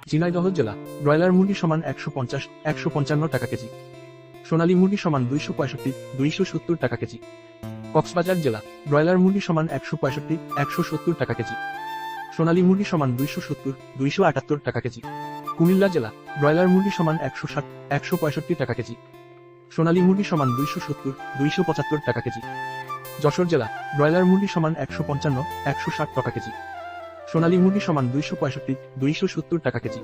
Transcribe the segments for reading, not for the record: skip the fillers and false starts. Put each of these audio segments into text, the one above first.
ঝিনাইদহ জেলা ব্রয়লার মুরগি সমান 150-155 টাকা কেজি। সোনালী মুরগি সমান 265-270 টাকা কেজি। কক্সবাজার জেলা ব্রয়লার মুরগি সমান 165-170 টাকা কেজি। সোনালী মুরগি সমান 270-278 টাকা কেজি। কুমিল্লা জেলা ব্রয়লার মুরগি সমান 160-165 টাকা কেজি। সোনালী মুরগি সমান 270-275 টাকা কেজি। যশোর জেলা ব্রয়লার মুরগি সমান 155-160 টাকা কেজি। সোনালী মুরগি সমান 265-270 টাকা কেজি।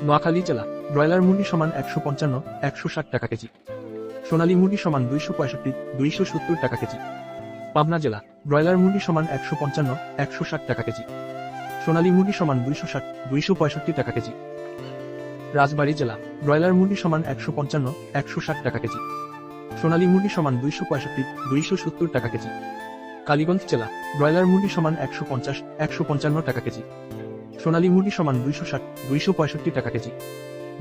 নোয়াখালী জেলা ব্রয়লার মুরগি সমান 155-160 টাকা কেজি। সোনালী মুরগি সমান 265-270 টাকা কেজি। পাবনা জেলা ব্রয়লার মুরগি সমান 155-160 টাকা কেজি। সোনালী মুরগি সমান 260-265 টাকা কেজি। রাজবাড়ী জেলা ব্রয়লার মুরগি সমান 155-160 টাকা কেজি। সোনালী মুরগি সমান 265-270 টাকা কেজি। কালীগঞ্জ জেলা ব্রয়লার মুরগি সমান 150-155 টাকা কেজি। সোনালী মুরগি সমান 260-265 টাকা কেজি।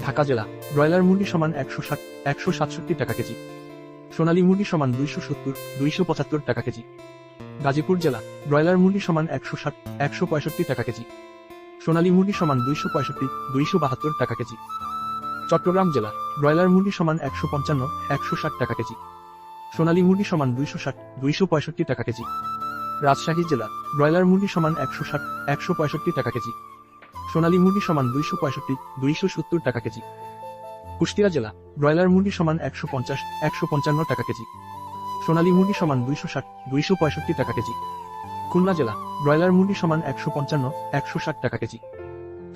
ঢাকা জেলা ব্রয়লার মুরগি সমান 160-167 টাকা কেজি। সোনালী মুরগি সমান 270-275 টাকা কেজি। গাজীপুর জেলা ব্রয়লার মুরগি সমান 160-165 টাকা কেজি। সোনালী মুরগি সমান 265-272 টাকা কেজি। চট্টগ্রাম জেলা ব্রয়লার মুরগি সমান 155-160 টাকা কেজি। সোনালী মুরগি সমান 260-265 টাকা কেজি। রাজশাহী জেলা ব্রয়লার মুরগি সমান 160-165 টাকা কেজি। সোনালী মুরগি সমান 265-270 টাকা কেজি। কুষ্টিয়া জেলা ব্রয়লার মুরগি সমান 150-155 টাকা কেজি। সোনালী মুরগি সমান 260-265 টাকা কেজি। খুলনা জেলা ব্রয়লার মুরগি সমান 155-160 টাকা কেজি।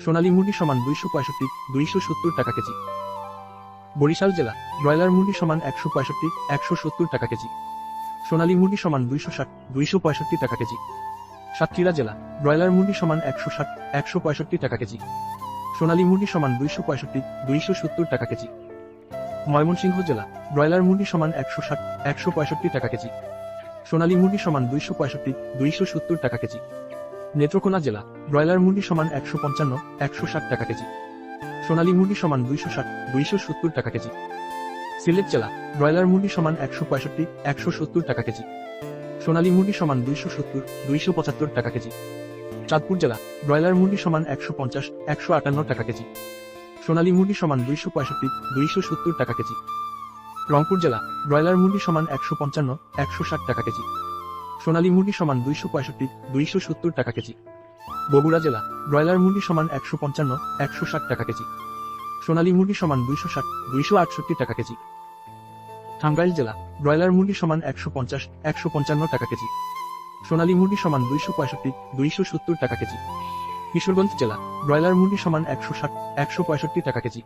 সোনালী মুরগি সমান 265-270 টাকা কেজি। বরিশাল জেলা ব্রয়লার মুরগি সমান 165-170 টাকা কেজি। সোনালী মুরগি সমান 260-265 টাকা কেজি। সাতক্ষীরা জেলা ব্রয়লার মুরগি সমান 160-165 টাকা কেজি। সোনালী মুরগি সমান 265-270 টাকা কেজি। ময়মনসিংহ জেলা ব্রয়লার মুরগি সমান 160-165 টাকা কেজি। সোনালী মুরগি সমান 265-270 টাকা কেজি। নেত্রকোনা জেলা ব্রয়লার মুরগি সমান 155-160 টাকা কেজি। সোনালী মুরগি সমান 260-270 টাকা কেজি। সিলেট জেলা ব্রয়লার মুরগি সমান 165-170 টাকা কেজি। সোনালী মুরগি সমান 270-275 টাকা কেজি। চাঁদপুর জেলা ব্রয়লার মুরগি সমান 150-158 টাকা কেজি। সোনালী মুরগি সমান 265-270 টাকা কেজি। রংপুর জেলা ব্রয়লার মুরগি সমান 155-160 টাকা কেজি। সোনালী মুরগি সমান 265-270 টাকা কেজি। বগুড়া জেলা ব্রয়লার মুরগি সমান 155-160 টাকা কেজি। সোনালী মুরগি সমান 260-268 টাকা কেজি। টাঙ্গাইল জেলা ব্রয়লার মুরগি সমান 150-155 টাকা কেজি। সোনালী মুরগি সমান 265-270 টাকা কেজি। কিশোরগঞ্জ জেলা ব্রয়লার মুরগি সমান 160-165 টাকা কেজি।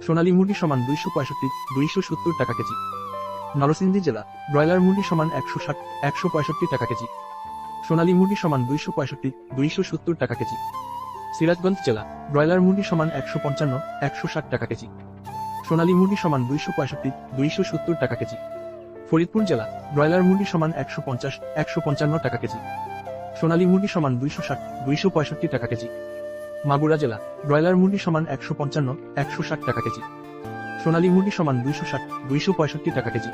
সোনালী মুরগি সমান 265-270 টাকা কেজি। নরসিংদী জেলা ব্রয়লার মুরগি সমান 160-165 টাকা কেজি। সোনালী মুরগি সমান 265-270 টাকা কেজি। সিরাজগঞ্জ জেলা ব্রয়লার মুরগি সমান 155-160 টাকা কেজি। সোনালী মুরগি সমান 265-270 টাকা কেজি। ফরিদপুর জেলা ব্রয়লার মুরগি সমান 150-155 টাকা কেজি। সোনালী মুরগি সমান 260-265 টাকা কেজি। মাগুরা জেলা ব্রয়লার মুরগি সমান 155-160 টাকা কেজি। সোনালী মুরগি সমান 260-265 টাকা কেজি।